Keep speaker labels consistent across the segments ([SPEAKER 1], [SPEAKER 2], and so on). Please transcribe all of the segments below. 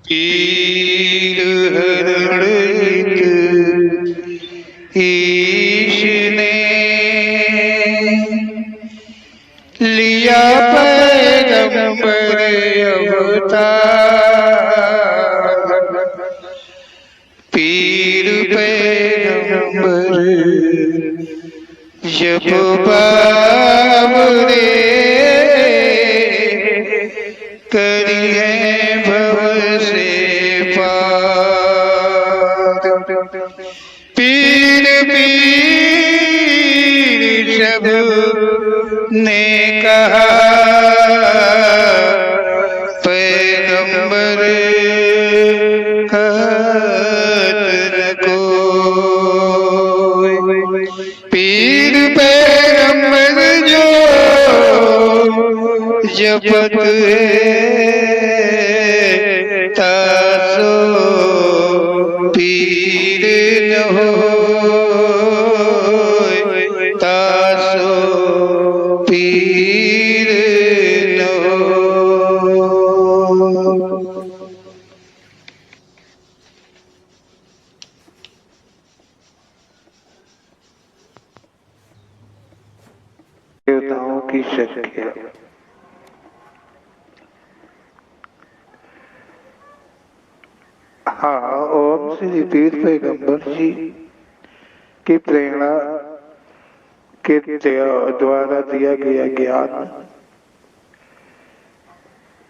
[SPEAKER 1] पीर हरणित ईश ने लिया पैगंबर अवतार। पीर पैगंबर जब बाबरे करिए भव से पार। पीर पीर सब ने कहा पैगंबर कहत न कोई। पीर पैगंबर जो जपत तासो पीर न होय, तासो पीर न होय। देवताओं की संख्या हाँ, ओम श्री पीर पैगंबर जी की प्रेरणा के द्वारा दिया गया ज्ञान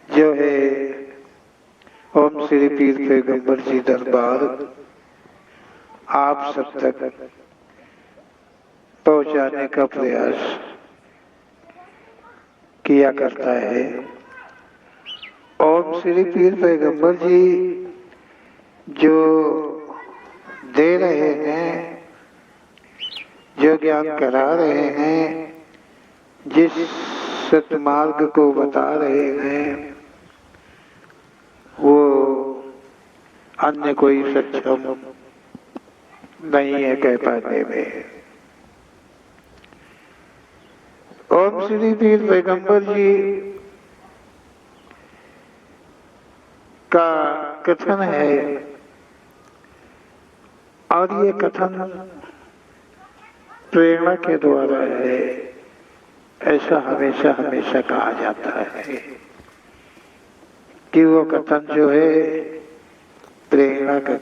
[SPEAKER 1] जो है ओम श्री पीर पैगंबर जी दरबार आप सब तक पहुंचाने का प्रयास किया करता है। ओम श्री पीर पैगंबर जी जो दे रहे हैं, जो ज्ञान करा रहे हैं, जिस सतमार्ग को बता रहे हैं, वो अन्य कोई सक्षम नहीं है कह पाने में। ओम श्री पीर पैगंबर जी का कथन है और ये कथन प्रेरणा के द्वारा है, ऐसा हमेशा हमेशा कहा जाता है कि वो कथन जो है प्रेरणा का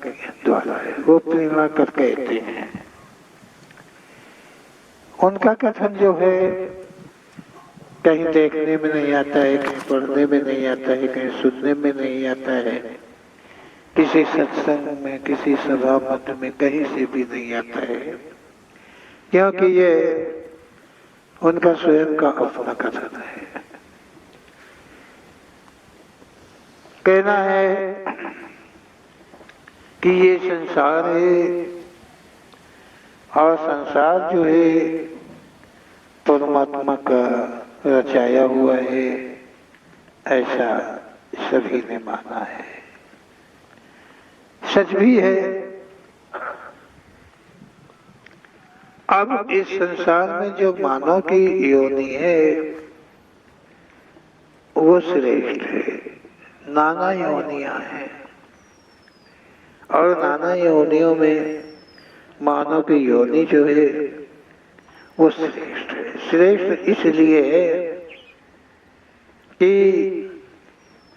[SPEAKER 1] द्वारा है, वो प्रेरणा कर कहते हैं। उनका कथन जो है कहीं देखने में नहीं आता है, कहीं पढ़ने में नहीं आता है, कहीं सुनने में नहीं आता है, किसी सत्संग में, किसी सभा मत में, कहीं से भी नहीं आता है, क्योंकि ये उनका स्वयं का अपना कथन है। कहना है कि ये संसार है और संसार जो है परमात्मा का रचाया हुआ है, ऐसा सभी ने माना है। सच भी है। अब इस संसार में जो मानव की योनि है वो श्रेष्ठ है। नाना योनियां हैं और नाना योनियों में मानव की योनि जो है वो श्रेष्ठ है। श्रेष्ठ इसलिए है कि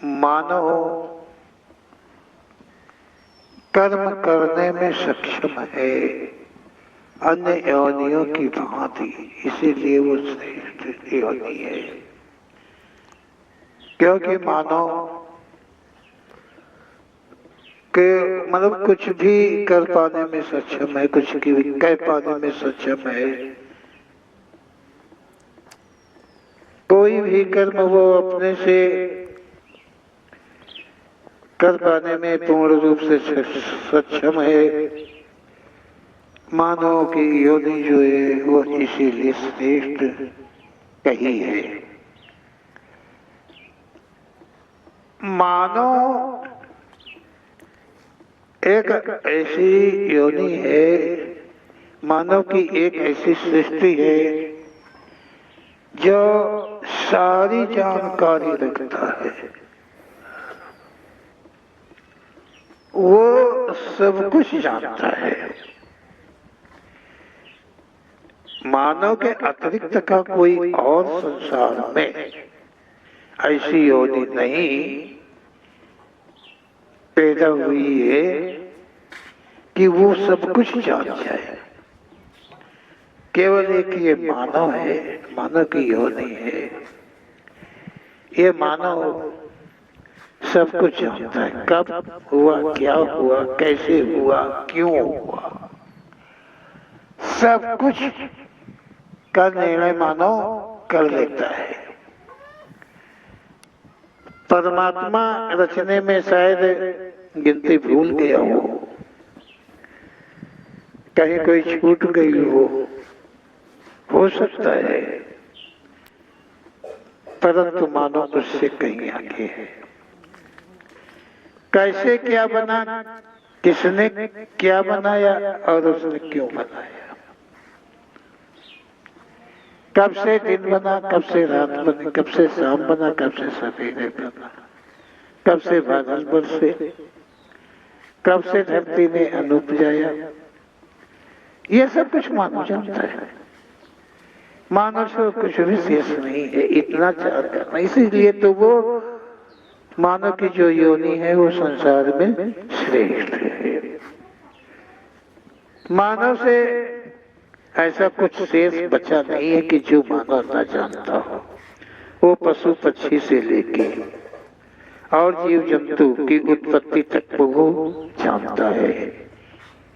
[SPEAKER 1] मानव कर्म करने में सक्षम है अन्य योनियों की भांति, इसीलिए वो श्रेष्ठ योनि है। क्योंकि मानव के मतलब कुछ भी कर पाने में सक्षम है, कुछ की कह पाने में सक्षम है। कोई भी कर्म वो अपने से कर पाने में पूर्ण रूप से सक्षम है। मानव की योनि जो है वो इसीलिए श्रेष्ठ कही है। मानव एक ऐसी योनि है, मानव की एक ऐसी सृष्टि है जो सारी जानकारी रखता है। वो सब कुछ जानता है। मानव के अतिरिक्त का कोई और संसार में ऐसी योनि नहीं पैदा हुई है कि वो सब कुछ जान जाए। केवल एक ये मानव है, मानव की योनि है। ये मानव सब कुछ जानता है, कब हुआ, क्या हुआ, कैसे हुआ, क्यों हुआ, सब कुछ का निर्णय मानव कर लेता है। परमात्मा रचने में शायद गिनती भूल गया कहीं कोई छूट गई हो सकता है, परंतु मानव उससे कहीं आगे है। कैसे क्या बना, किसने क्या बनाया और उसने क्यों बनाया, कब से दिन बना, कब से रात बनी, कब से शाम बना, कब से सवेरे बना, कब से बादल बरसे, कब से धरती ने अन्न उपजाया, ये सब कुछ मानव जानता है। मानव से कुछ विशेष नहीं है, इतना जानता। इसीलिए तो वो मानव की जो योनि है वो संसार में श्रेष्ठ है। मानव से ऐसा कुछ शेष बचा नहीं है कि जो मानव ना जानता हो। वो पशु पक्षी से लेके और जीव जंतु की उत्पत्ति तक वो जानता है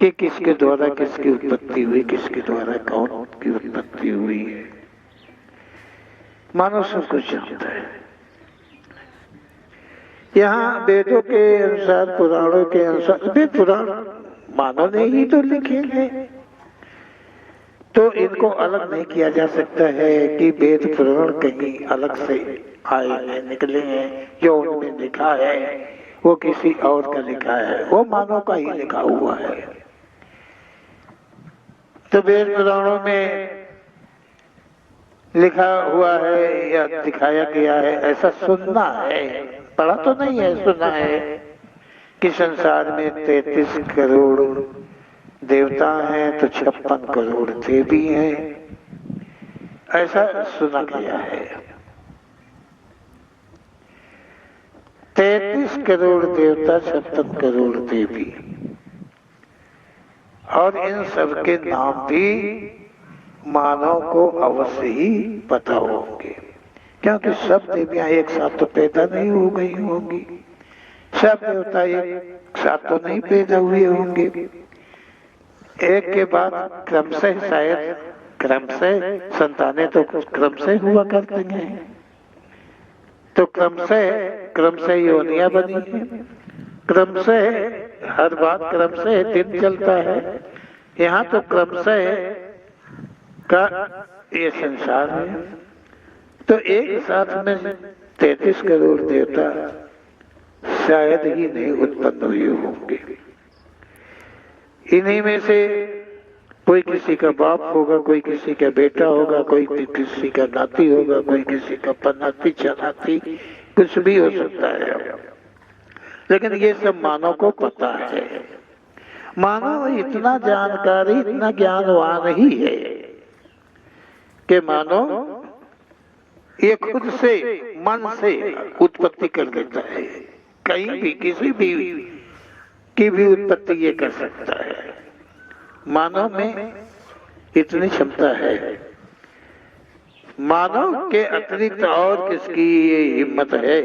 [SPEAKER 1] कि किसके द्वारा किसकी उत्पत्ति हुई, किसके द्वारा कौन की उत्पत्ति हुई है। मानव सब कुछ जानता है। यहाँ वेदों के अनुसार, पुराणों के अनुसार, वे पुराण मानव ने ही तो लिखे हैं, तो इनको अलग नहीं किया जा सकता है कि वेद पुराण कहीं अलग से आए हैं, निकले हैं। जो उनमें लिखा है वो किसी और का लिखा है, वो मानव का ही लिखा हुआ है। तो वेद पुराणों में लिखा हुआ है या दिखाया गया है, ऐसा सुनना है, पढ़ा तो नहीं है, सुना है कि संसार में 33 करोड़ देवता हैं तो 56 करोड़ देवी हैं, ऐसा सुना गया है। 33 करोड़ देवता, 56 करोड़ देवी, और इन सब के नाम भी मानव को अवश्य ही पता होंगे, क्योंकि सब देवियां एक साथ तो पैदा नहीं हो गई होंगी, सब देवता एक साथ तो नहीं पैदा हुए होंगे। एक के बाद क्रम से, शायद क्रम से संतानें तो क्रम से हुआ करती हैं, तो क्रम से योनियां बनी है, क्रम से हर बात क्रम से दिन चलता है। यहाँ तो क्रम से का ये संसार है। तो एक साथ में 33 करोड़ देवता शायद ही नहीं उत्पन्न हुए होंगे। इन्हीं में से कोई किसी का बाप होगा, कोई किसी का बेटा होगा, कोई किसी का नाती होगा, कोई किसी का पनाती चनाती, कुछ भी हो सकता है। लेकिन ये सब मानव को पता है। मानव इतना जानकारी, इतना ज्ञानवान ही है कि मानव ये खुद से, मन से उत्पत्ति कर देता है। कहीं भी किसी भी की भी उत्पत्ति ये कर सकता है। मानव में इतनी क्षमता है। मानव के अतिरिक्त और किसकी ये हिम्मत है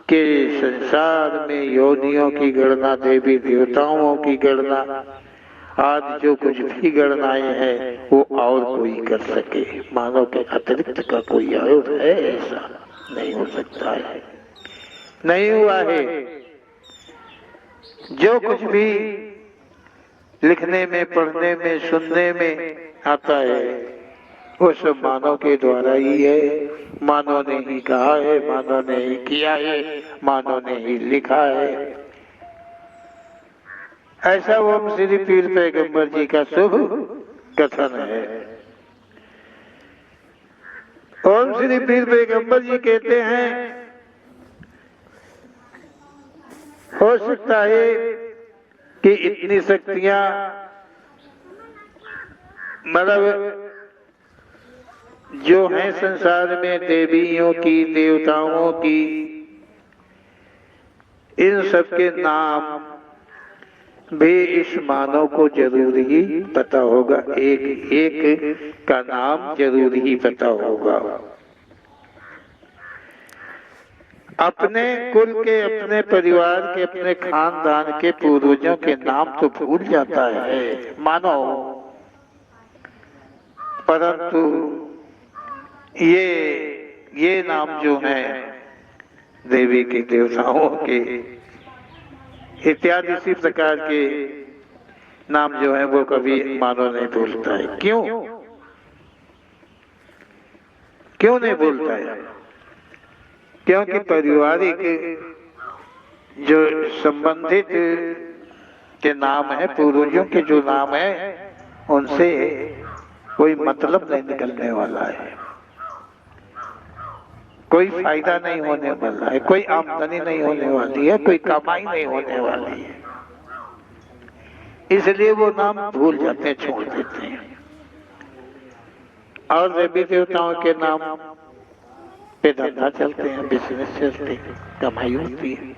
[SPEAKER 1] कि संसार में योनियों की गणना, देवी देवताओं की गणना, आज जो कुछ भी गणनाएं हैं वो और कोई कर सके। मानव के अतिरिक्त का कोई और है? ऐसा नहीं हो सकता है, नहीं हुआ है। जो कुछ भी लिखने में, पढ़ने में, सुनने में आता है वो सब मानव के द्वारा ही है। मानव ने ही कहा है, मानव ने ही किया है, मानव ने ही लिखा है। ऐसा ओम श्री पीर पैगंबर जी का शुभ कथन है। ओम श्री पीर पैगंबर जी कहते हैं, हो सकता है कि इतनी शक्तियां मतलब जो हैं संसार में, देवियों की, देवताओं की, इन सब के नाम भी इस मानव को जरूर ही पता होगा, एक एक का नाम जरूर ही पता होगा। अपने कुल के, अपने परिवार के, अपने खानदान के पूर्वजों के नाम तो भूल जाता है मानव, परंतु ये नाम जो है देवी के, देवताओं के इत्यादि इसी प्रकार के नाम जो है वो कभी मानव नहीं भूलता है। क्यों नहीं भूलता है? क्योंकि पारिवारिक जो संबंधित के नाम है, पूर्वजों के जो नाम है, उनसे कोई मतलब नहीं निकलने वाला है, कोई फायदा नहीं होने वाला है, कोई आमदनी नहीं होने वाली है, कोई कमाई नहीं होने वाली है। इसलिए वो नाम भूल जाते हैं, छोड़ देते हैं। और देवी देवताओं के नाम पे धंधा चलते हैं, बिजनेस चलते हैं, कमाई होती है।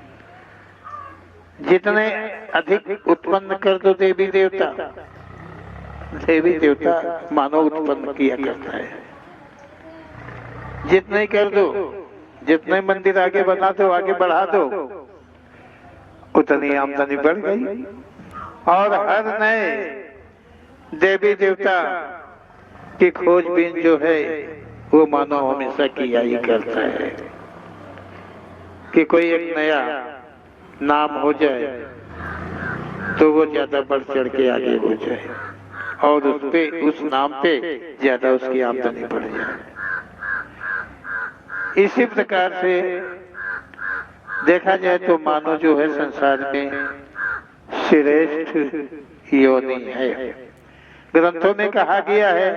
[SPEAKER 1] जितने अधिक उत्पन्न कर दो देवी देवता मानव उत्पन्न किया करता है। जितने कर दो, जितने मंदिर आगे बना दो, आगे बढ़ा दो, उतनी आमदनी बढ़ गई। और हर नए देवी देवता की खोजबीन जो है वो मानव हमेशा किया ही करता है कि कोई एक नया नाम हो जाए तो वो ज्यादा बढ़ चढ़ के आगे हो जाए और उस नाम पे ज्यादा उसकी आमदनी बढ़ जाए। इसी प्रकार से देखा जाए तो मानव जो है संसार में श्रेष्ठ योनि है। ग्रंथों में कहा गया है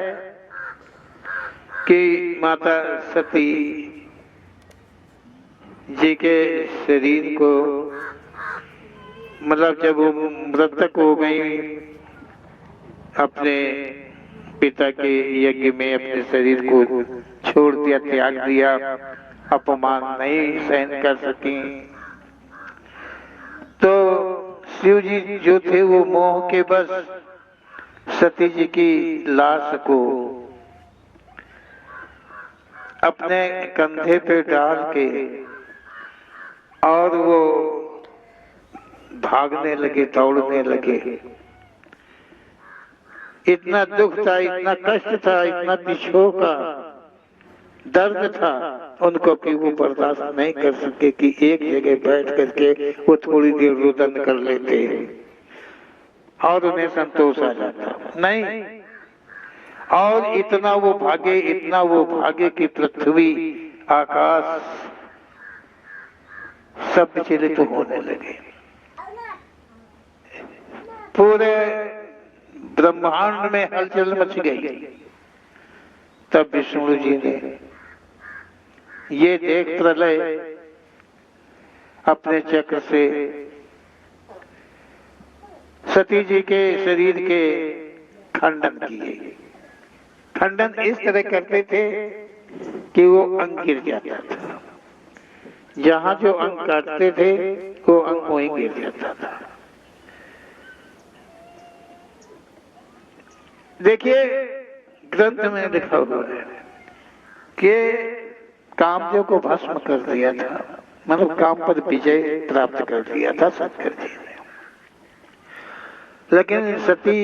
[SPEAKER 1] कि माता सती जी के शरीर को, मतलब जब वो मृतक हो गई, अपने पिता के यज्ञ में अपने शरीर को छोड़ दिया, त्याग दिया, अपमान नहीं सहन कर सकी, तो शिव जी जो थे वो मोह के बस सती जी की लाश को अपने कंधे पे डाल के और वो भागने लगे, दौड़ने लगे। इतना दुख था, इतना कष्ट था, इतना पिछों का दर्द था उनको कि वो बर्दाश्त नहीं कर सके कि एक जगह बैठ करके वो थोड़ी देर रुदन कर लेते और उन्हें संतोष आ जाता। नहीं, और इतना वो भागे कि पृथ्वी, आकाश सब विचलित तो होने लगे। पूरे ब्रह्मांड में हलचल मच गई। तब विष्णु जी ने ये देख प्रलय अपने चक्र से सती जी के शरीर के खंडन किए। खंडन इस तरह करते थे कि वो अंग गिर जाता था, जहां जो अंग काटते थे वो अंग वहीं गिर जाता था। देखिए ग्रंथ में लिखा हुआ है कि कामदेव को भस्म कर दिया था, मतलब काम पर विजय प्राप्त कर दिया था शंकर जी ने। लेकिन सती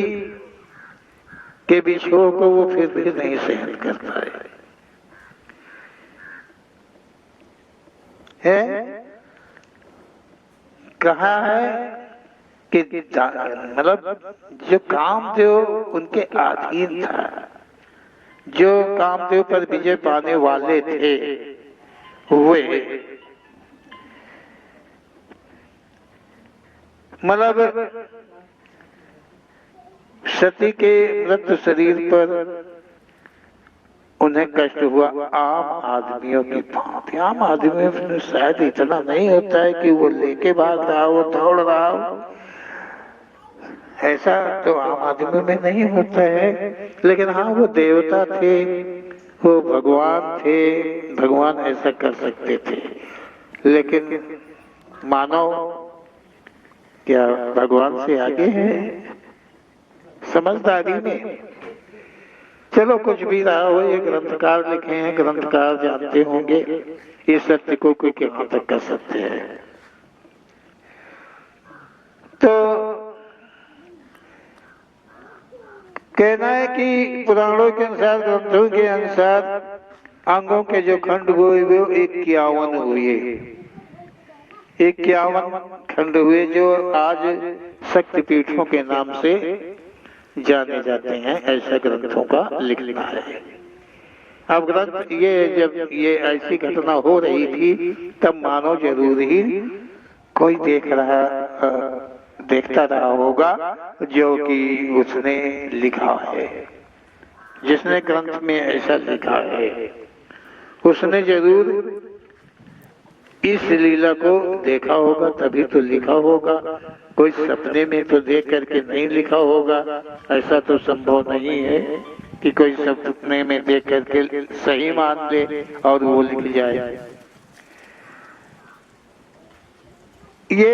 [SPEAKER 1] के विछोह को वो फिर भी नहीं सहन कर पाए। कहा है कि मतलब जो कामदेव उनके अधीन था, जो कामदेव पर विजय पाने वाले थे, वे मतलब सती के मृत शरीर पर उन्हें कष्ट हुआ आम आदमियों की भांति। आम आदमियों में शायद इतना नहीं होता है कि वो लेके भाग रहा हो, दौड़ रहा हो, ऐसा तो आम आदमी में नहीं होता है। लेकिन हाँ, वो देवता थे, वो भगवान थे, भगवान ऐसा कर सकते थे। लेकिन मानव क्या भगवान से आगे है समझदारी में? चलो कुछ भी रहा हो, ये ग्रंथकार लिखे हैं, ग्रंथकार जानते होंगे इस सत्य को कोई कहां तक कर सकते हैं। तो कहना है कि पुराणों के अनुसार, ग्रंथों के अनुसार अंगों के जो खंड हुए वो 51 हुए, 51 खंड हुए जो आज शक्तिपीठों के नाम से जाने जाते हैं, ऐसा ग्रंथों का लिखना है। अब ग्रंथ ये जब ये ऐसी घटना हो रही थी तब मानो जरूर ही कोई देखता रहा होगा जो कि उसने लिखा है, जिसने ग्रंथ में ऐसा लिखा है उसने जरूर इस लीला को देखा होगा, तभी तो लिखा होगा। कोई सपने में तो देख करके नहीं लिखा होगा, ऐसा तो संभव नहीं है कि कोई सपने में देख करके सही मान ले और वो लिख जाए। ये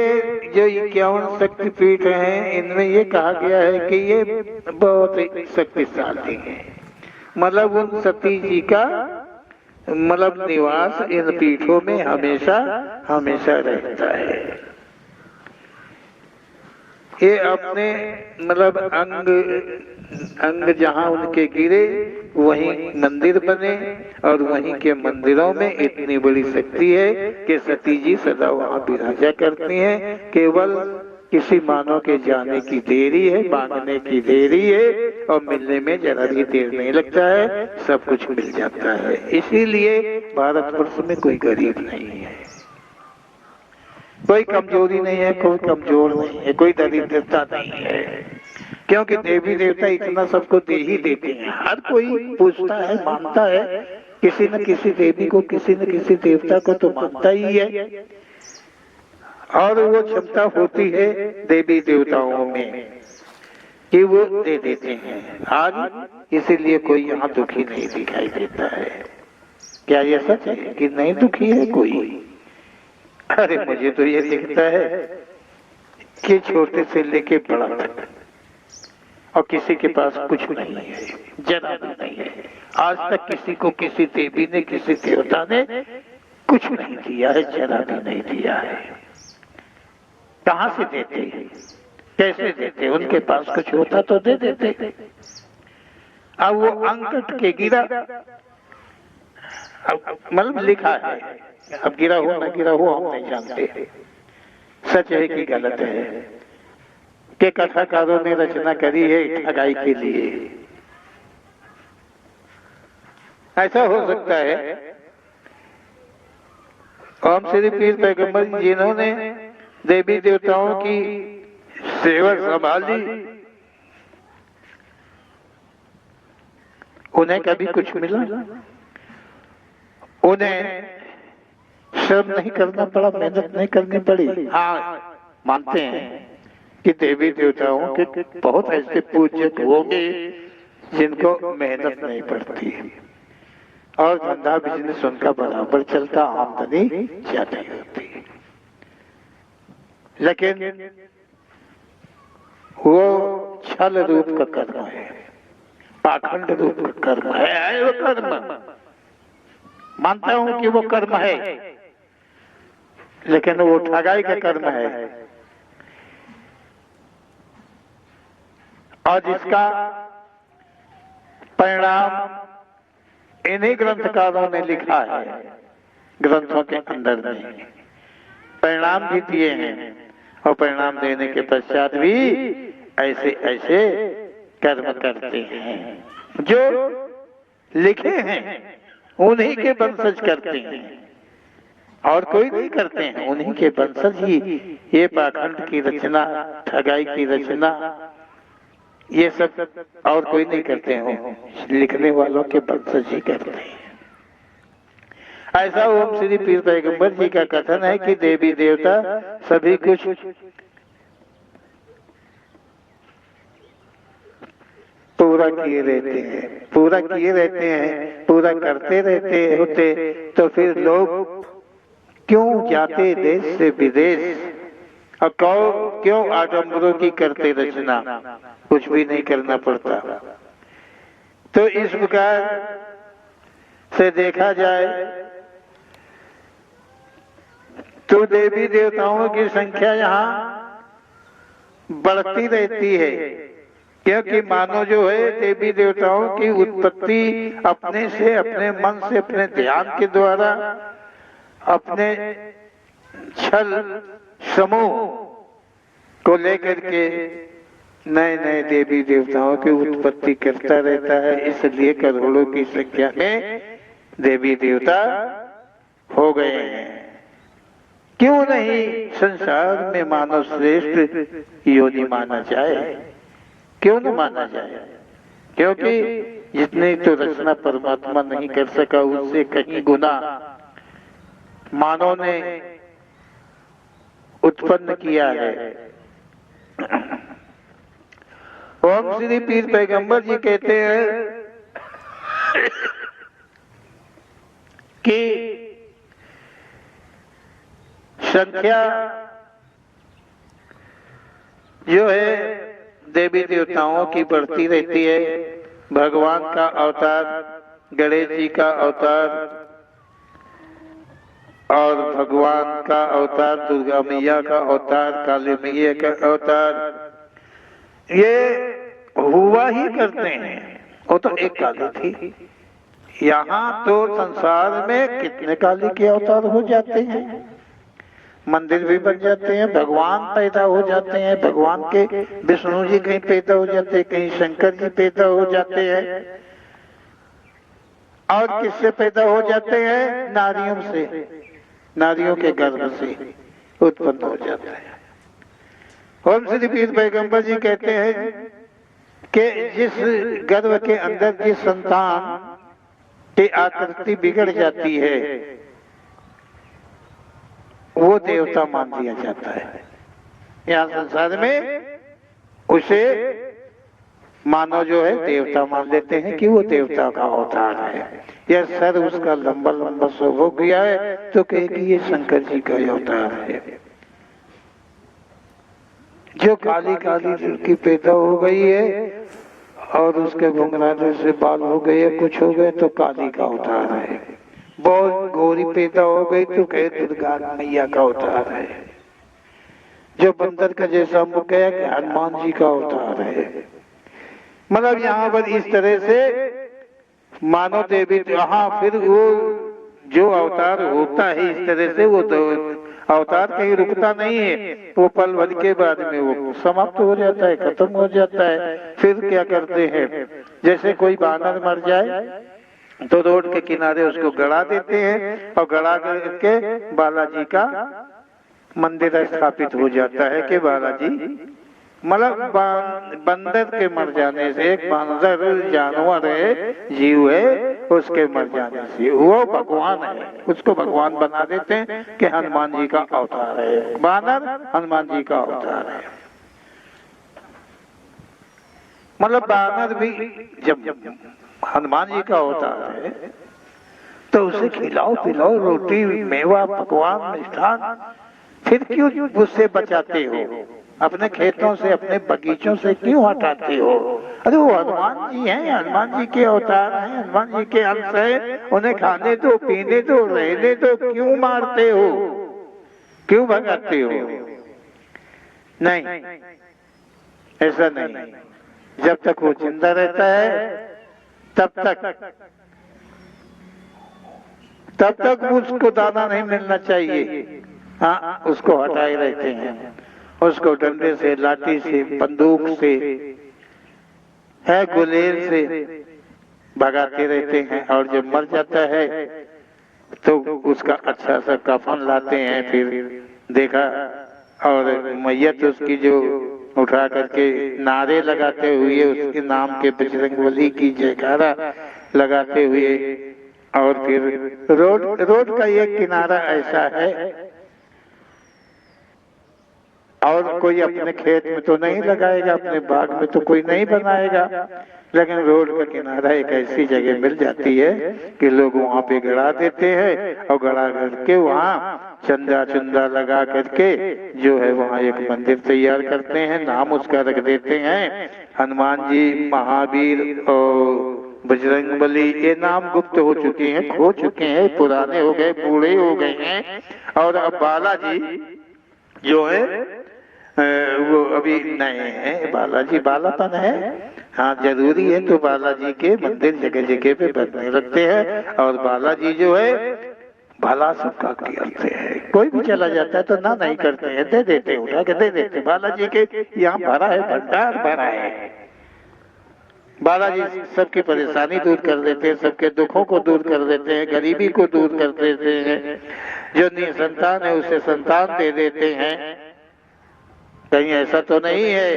[SPEAKER 1] जो 51 शक्तिपीठ हैं, इनमें ये कहा गया है कि ये बहुत शक्तिशाली हैं। मतलब उन सती जी का मतलब निवास इन पीठों में हमेशा हमेशा रहता है। ये अपने मतलब अंग जहाँ उनके गिरे वहीं मंदिर बने, और वहीं के मंदिरों में इतनी बड़ी शक्ति है कि सती जी सदा वहाँ विराजा करती हैं। केवल किसी मानव के जाने की देरी है, मांगने की देरी है, और मिलने में जरा भी देर नहीं लगता है, सब कुछ मिल जाता है। इसीलिए भारतवर्ष में कोई गरीब नहीं है, कोई कमजोरी नहीं है, कोई कमजोर नहीं है, कोई दरिद्रता नहीं है, क्योंकि देवी देवता इतना सबको दे ही देते हैं। हर कोई पूछता है, मानता है, किसी न किसी देवी को, किसी न किसी देवता को तो मानता ही है, और वो क्षमता होती है देवी देवताओं में कि वो दे देते हैं। आज इसीलिए कोई यहाँ दुखी नहीं दिखाई देता है। क्या ये सच है कि नहीं दुखी है कोई? अरे मुझे तो ये दिखता है कि छोटे से लेके बड़ा तक और किसी के पास कुछ नहीं है, जरा भी नहीं है। आज तक किसी को किसी देवी ने, किसी देवता ने कुछ नहीं दिया है, जरा भी नहीं दिया है। कहाँ से देते, कैसे देते? उनके पास कुछ होता तो दे देते। अब वो अंकट के गिरा, मतलब लिखा है, अब गिरा हो ना गिरा हो हम नहीं जानते, सच है कि गलत है, के कथाकारों ने रचना करी है ठगाई के लिए। ऐसा हो सकता है ओम श्री पीर पैगंबर जिन्होंने देवी देवताओं की सेवा संभाली, उन्हें कभी कुछ मिला? उन्हें श्रम नहीं करना पड़ा, मेहनत नहीं करनी पड़ी। हाँ, मानते हैं कि देवी देवताओं के बहुत ऐसे पूजक होंगे जिनको मेहनत नहीं पड़ती और धंधा बिजनेस उनका बराबर चलता, आमदनी ज्यादा होती है, लेकिन वो छल रूप का कर्म है, पाखंड रूप का कर्म है। वो कर्म मानता हूं कि वो कर्म है, लेकिन वो ठगाई का कर्म है, और जिसका परिणाम इन्हीं ग्रंथकारों ने लिखा है, ग्रंथों के अंदर में परिणाम भी दिए हैं, और परिणाम देने के पश्चात भी ऐसे ऐसे कर्म करते हैं जो लिखे हैं, उन्हीं के वंशज करते हैं और कोई नहीं करते हैं। उन्हीं के वंशज ही ये पाखंड की रचना, ठगाई की रचना, ये सब और कोई नहीं करते हैं, लिखने वालों के वंशज ही करते हैं। ऐसा ओम श्री पीर पैगंबर जी का कथन है कि देवी देवता सभी कुछ पूरा किए रहते हैं, पूरा किए रहते हैं, पूरा करते रहते होते तो फिर लोग क्यों जाते देश से विदेश और क्यों आडंबरों की करते रचना, कुछ भी नहीं करना पड़ता। तो इस प्रकार से देखा जाए तो देवी देवताओं की संख्या यहाँ बढ़ती रहती है, क्योंकि मानो जो है देवी देवताओं की उत्पत्ति अपने से, अपने मन से, अपने ध्यान के द्वारा, अपने छल समूह को लेकर के नए नए देवी देवताओं की उत्पत्ति करता रहता है। इसलिए करोड़ों की संख्या में देवी देवता हो गए हैं। क्यों नहीं संसार में मानव श्रेष्ठ योनि माना जाए, क्यों न माना जाए? क्योंकि जितनी तो रचना परमात्मा नहीं कर सका उससे कहीं गुना मानव ने उत्पन्न किया है। ओम श्री पीर पैगंबर जी कहते हैं कि संख्या जो है देवी देवताओं की बढ़ती रहती है। भगवान का अवतार, गणेश जी का अवतार और भगवान का अवतार, दुर्गा मैया का अवतार, काली मैया का अवतार, ये हुआ ही करते हैं। वो तो एक काली थी, यहाँ तो संसार में कितने काली के अवतार हो जाते हैं, मंदिर भी बन जाते हैं, भगवान पैदा हो जाते हैं, भगवान के विष्णु जी कहीं पैदा हो जाते हैं, कहीं शंकर जी पैदा हो जाते हैं। और किससे पैदा हो जाते हैं? नारियों से, नारियों के गर्भ से उत्पन्न हो जाते हैं। ओम श्री पीर पैगंबर जी कहते हैं कि जिस गर्भ के अंदर जिस संतान की आकृति बिगड़ जाती है वो देवता मान दिया जाता है। यहाँ संसार में उसे मानव जो है देवता मान लेते हैं कि वो देवता का अवतार है। या सर उसका लंबा लंबा सो हो गया है तो कहे कि ये शंकर जी का अवतार है। जो काली काली लड़की पैदा हो गई है और उसके घुंघराले से बाल हो गए, कुछ हो गए तो काली का अवतार है। बहुत गोरी पैदा हो गई तो कहे दुर्गा मैया का अवतार है। जो बंदर का जैसा मुख गया कि हनुमान जी का अवतार है। मतलब यहाँ पर इस तरह से मानव देवी, हाँ फिर वो जो अवतार होता है इस तरह से वो अवतार कहीं रुकता नहीं है, वो पल भर के बाद में वो समाप्त हो जाता है, खत्म हो जाता है। फिर क्या करते हैं, जैसे कोई बानर मर जाए तो रोड के किनारे उसको गड़ा देते हैं और गड़ा करके बालाजी का मंदिर स्थापित हो जाता है कि बालाजी, मतलब बंदर के मर जाने से, एक बंदर जानवर है, जीव है, उसके मर जाने से वो भगवान है, उसको भगवान बना देते हैं कि हनुमान जी का अवतार है। बानर हनुमान जी का अवतार है। मतलब बानर भी जब हनुमान जी का अवतार है तो उसे खिलाओ पिलाओ, रोटी मेवा पकवान मिष्ठान, फिर क्यों उससे बचाते हो? अपने खेतों से, अपने बगीचों से क्यों हटाते हो? अरे वो हनुमान जी हैं, हनुमान जी के अवतार हैं, हनुमान जी के अंश है, उन्हें खाने दो, पीने दो, रहने दो, क्यों मारते हो, क्यों भगाते हो? नहीं, ऐसा नहीं। जब तक वो जिंदा रहता है तब तक उसको दाना नहीं मिलना चाहिए। हाँ, उसको हटाए रहते हैं, उसको डंडे से, लाठी से, बंदूक से, है गुलेल से भगाते रहते हैं। और जब मर जाता है तो उसका अच्छा सा कफन लाते हैं, फिर देखा और मैयत उसकी जो उठा करके नारे लगाते हुए उसके नाम के बजरंगबली की जयकारा लगाते हुए, और फिर रोड का एक किनारा ऐसा है, और कोई अपने खेत में तो नहीं लगाएगा, अपने बाग में तो कोई नहीं बनाएगा, लेकिन रोड का किनारा एक ऐसी जगह मिल जाती है कि लोग वहाँ पे गड़ा देते हैं, और गड़ा करके वहाँ चंदा चुंदा लगा करके जो है वहाँ एक मंदिर तैयार करते हैं, नाम उसका रख देते हैं हनुमान जी, महावीर और बजरंगबली। ये नाम गुप्त हो चुके हैं, खो चुके हैं, पुराने हो गए, बूढ़े हो गए हैं, और अब बालाजी जो है वो अभी नए हैं। बालाजी बालापन है, हाँ जरूरी है, तो बालाजी के मंदिर जगह जगह पे बनने लगते हैं, और बालाजी जो है भला सबका करते हैं। कोई भी चला जाता है तो ना नहीं करते हैं, दे देते, उठा के दे देते। बालाजी के यहाँ भरा है, भंडार भरा है। बालाजी सबकी परेशानी दूर कर देते हैं, सबके दुखों को दूर कर देते हैं, गरीबी को दूर कर देते हैं, जो निसंतान है उसे संतान दे देते हैं। कहीं ऐसा तो नहीं है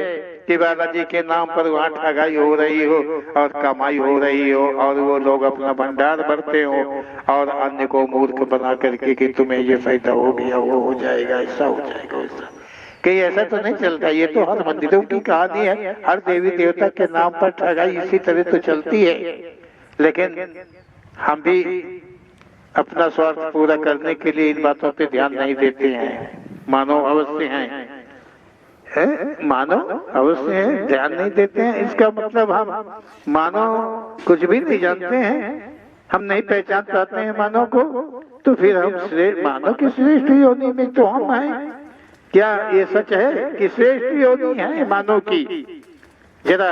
[SPEAKER 1] कि बालाजी के नाम पर वहाँ ठगाई हो रही हो और कमाई हो रही हो, और वो लोग अपना भंडार भरते हो और अन्य को मूर्ख बना करके कि तुम्हें ये फायदा हो गया, वो हो जाएगा, ऐसा हो जाएगा, ऐसा कहीं ऐसा तो नहीं चलता। ये तो हर मंदिरों की कहानी है, हर देवी देवता के नाम पर ठगाई इसी तरह तो चलती है। लेकिन हम भी अपना स्वार्थ पूरा करने के लिए इन बातों पे ध्यान नहीं देते हैं। मानव अवश्य हैं, मानव अवश्य है, ध्यान नहीं देते हैं। इसका मतलब हम मानव कुछ भी नहीं जानते हैं, हम नहीं पहचान पाते हैं मानव को, तो फिर हम मानव की श्रेष्ठ योनि में तो हम हैं। क्या ये सच है कि श्रेष्ठ योनि है मानव की? जरा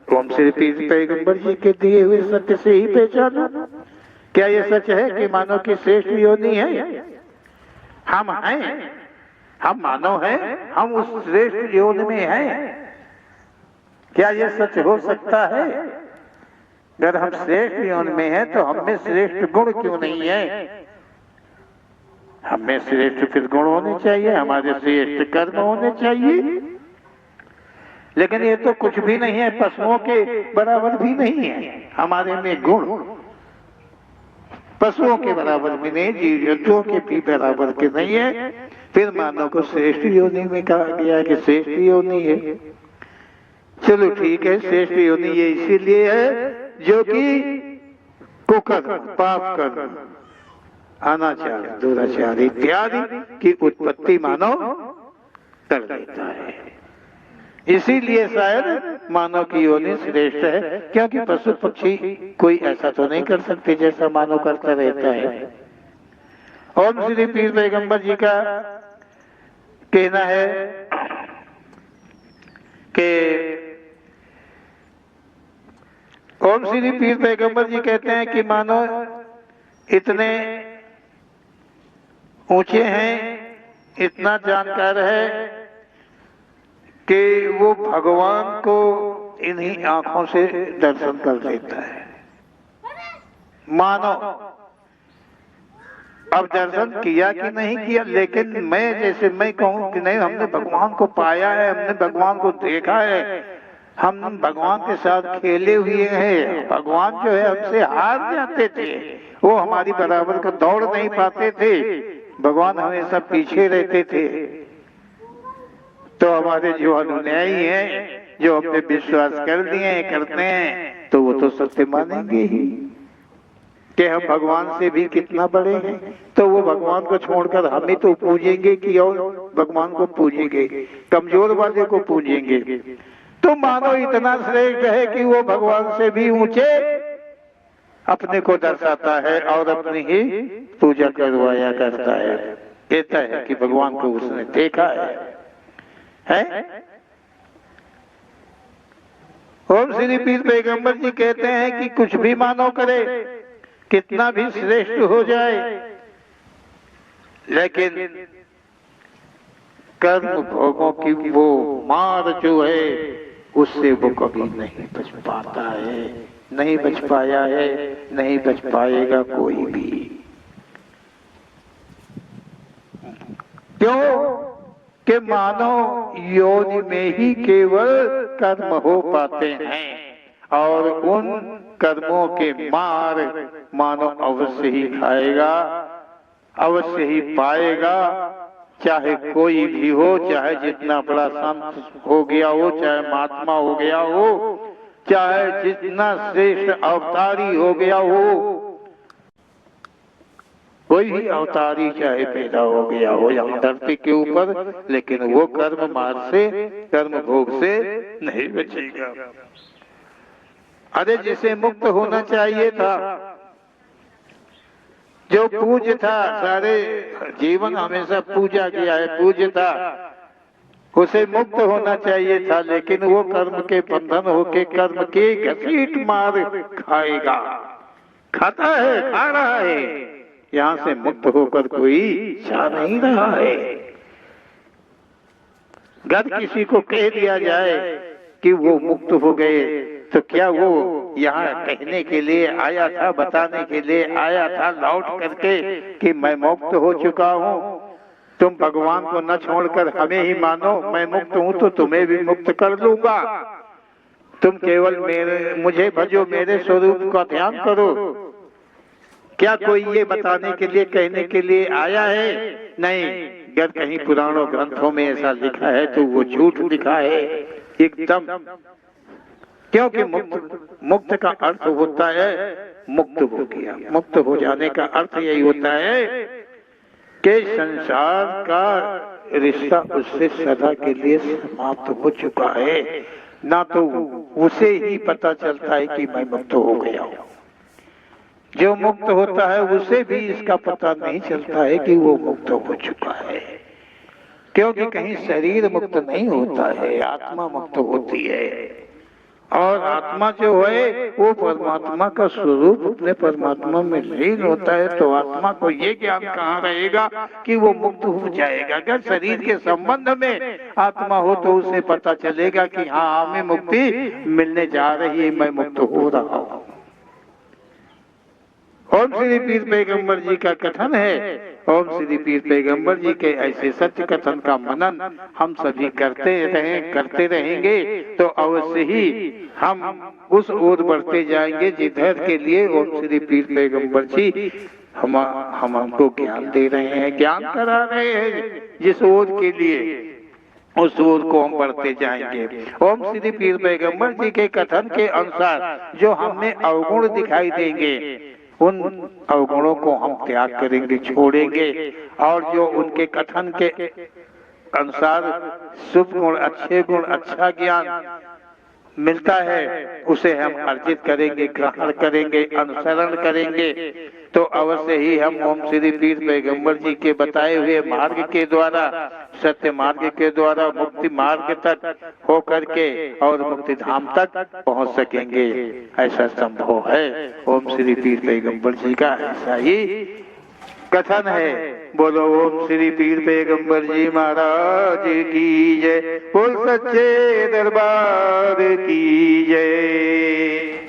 [SPEAKER 1] ओम श्री पीर पैगंबर जी के दिए हुए सत्य से ही पहचानो। क्या ये सच है कि मानव की श्रेष्ठ योनि है? हम हैं, हम मानव हैं, हम उस श्रेष्ठ योनि में हैं। क्या ये सच हो सकता है? अगर हम श्रेष्ठ योनि में हैं तो हम में श्रेष्ठ गुण क्यों नहीं है? हमें श्रेष्ठ फिर गुण होने चाहिए, हमारे श्रेष्ठ कर्म होने चाहिए। लेकिन ये तो कुछ भी नहीं है, पशुओं के बराबर भी नहीं है हमारे में गुण, पशुओं के बराबर भी नहीं, जीव जंतुओं के भी बराबर के नहीं है। फिर मानव को श्रेष्ठ योनि में कहा गया कि श्रेष्ठ योनि है। चलो ठीक है, श्रेष्ठ योनि ये इसीलिए है जो कि कुकर्म, पाप कर्म, अनाचार, दुराचार इत्यादि की उत्पत्ति मानव कर देता है। इसीलिए शायद मानव की योनि श्रेष्ठ है, क्योंकि पशु पक्षी कोई ऐसा तो नहीं कर सकते जैसा मानव करता रहता है। ओम श्री पीर पैगंबर जी का कहना है कि ओम श्री पीर पैगंबर जी कहते हैं कि मानव इतने ऊंचे हैं, इतना जानकार है कि वो भगवान को इन्हीं आंखों से दर्शन कर लेता है। मानो अब दर्शन किया कि नहीं किया, लेकिन मैं जैसे मैं कहूं कि नहीं हमने भगवान को पाया है, हमने भगवान को देखा है, हम भगवान के साथ खेले हुए हैं। भगवान जो है हमसे हार जाते थे, वो हमारी बराबर का दौड़ नहीं पाते थे, भगवान हमेशा पीछे रहते थे। तो हमारे जो अनुयायी हैं, जो अपने विश्वास कर दिए करते हैं, तो वो तो सत्य मानेंगे ही कि हम भगवान से भी कितना बड़े हैं। तो वो भगवान को छोड़कर हमें तो पूजेंगे कि और भगवान को पूजेंगे, कमजोर वाले को पूजेंगे। तो मानो इतना श्रेष्ठ है कि वो भगवान से भी ऊंचे अपने को दर्शाता है और अपनी ही पूजा करवाया करता है। कहता है कि भगवान को उसने देखा है? ओम श्री पीर पैगंबर जी कहते हैं कि कुछ भी मानो करे, कितना भी श्रेष्ठ हो जाए, लेकिन कर्म भोगों की वो मार जो है उससे वो कभी नहीं बच पाता है, नहीं बच पाया है, नहीं बच पाएगा कोई भी। क्यों? कि मानव योनि में ही केवल कर्म हो पाते हैं और उन कर्मों के मार मानव अवश्य ही खाएगा, अवश्य ही पाएगा, चाहे कोई भी हो, चाहे जितना बड़ा संत हो गया हो, चाहे महात्मा हो गया हो, चाहे जितना श्रेष्ठ अवतारी हो गया हो, कोई भी अवतारी चाहे पैदा हो गया हो यहाँ धरती के ऊपर, लेकिन वो कर्म मार से, कर्म भोग से नहीं बचेगा। अरे जिसे मुक्त होना चाहिए था, जो पूज्य था, सारे जीवन हमेशा पूजा किया है, पूज्य था, उसे मुक्त होना चाहिए था, लेकिन वो कर्म के बंधन होके कर्म के घसीट मार खाएगा, खाता है, खा रहा है, यहाँ से मुक्त होकर कोई जा नहीं रहा है। अगर किसी को कह दिया जाए कि वो मुक्त हो गए, तो क्या वो यहाँ कहने के लिए आया था, बताने के लिए आया था लौट करके कि मैं मुक्त हो चुका हूँ, तुम भगवान को न छोड़कर हमें ही मानो, मैं मुक्त हूँ तो तुम्हें भी मुक्त कर लूंगा, तुम केवल मुझे भजो, मेरे स्वरूप का ध्यान करो। क्या कोई ये बताने के लिए, कहने के लिए आया है? नहीं। अगर कहीं पुराणों ग्रंथों में ऐसा लिखा है तो वो झूठ लिखा है एकदम, क्योंकि मुक्त का अर्थ होता है मुक्त हो गया। मुक्त हो जाने का अर्थ यही होता है कि संसार का रिश्ता उससे सदा के लिए समाप्त हो चुका है, ना तो उसे ही पता चलता है कि मैं मुक्त हो गया हूँ। जो मुक्त होता है उसे भी इसका पता नहीं चलता है कि वो मुक्त हो चुका है, क्योंकि कहीं शरीर मुक्त नहीं होता है, आत्मा मुक्त होती है। और आत्मा जो है वो परमात्मा का स्वरूप अपने परमात्मा में लीन होता है, तो आत्मा को ये ज्ञान कहाँ रहेगा कि वो मुक्त हो जाएगा। अगर शरीर के संबंध में आत्मा हो तो उसे पता चलेगा कि हाँ, हमें मुक्ति मिलने जा रही है, मैं मुक्त हो रहा हूँ। ओम श्री पीर पैगंबर जी का कथन है, ओम श्री पीर पैगंबर जी के ऐसे सत्य कथन का मनन हम सभी करते रहेंगे तो अवश्य ही हम उस ओर बढ़ते जाएंगे जिधर के लिए ओम श्री पीर पैगंबर जी हम हमको ज्ञान दे रहे हैं, ज्ञान करा रहे हैं। जिस ओर के लिए उस ओर को हम बढ़ते जाएंगे। ओम श्री पीर पैगंबर जी के कथन के अनुसार जो हमें अवगुण दिखाई देंगे, उन अवगुणों को हम त्याग करेंगे, छोड़ेंगे, और जो उनके कथन के अनुसार शुभ गुण, अच्छे गुण, अच्छा ज्ञान मिलता है उसे हम अर्जित करेंगे, ग्रहण करेंगे, अनुसरण करेंगे, तो अवश्य ही हम ओम श्री पीर पैगंबर जी के बताए हुए मार्ग के द्वारा, सत्य मार्ग के द्वारा मुक्ति मार्ग तक हो करके और मुक्ति धाम तक पहुंच सकेंगे। ऐसा संभव है। ओम श्री पीर पैगंबर जी का ऐसा ही कथन है। बोलो ओम श्री पीर पैगंबर जी महाराज की जय, बोल सच्चे दरबार की जय।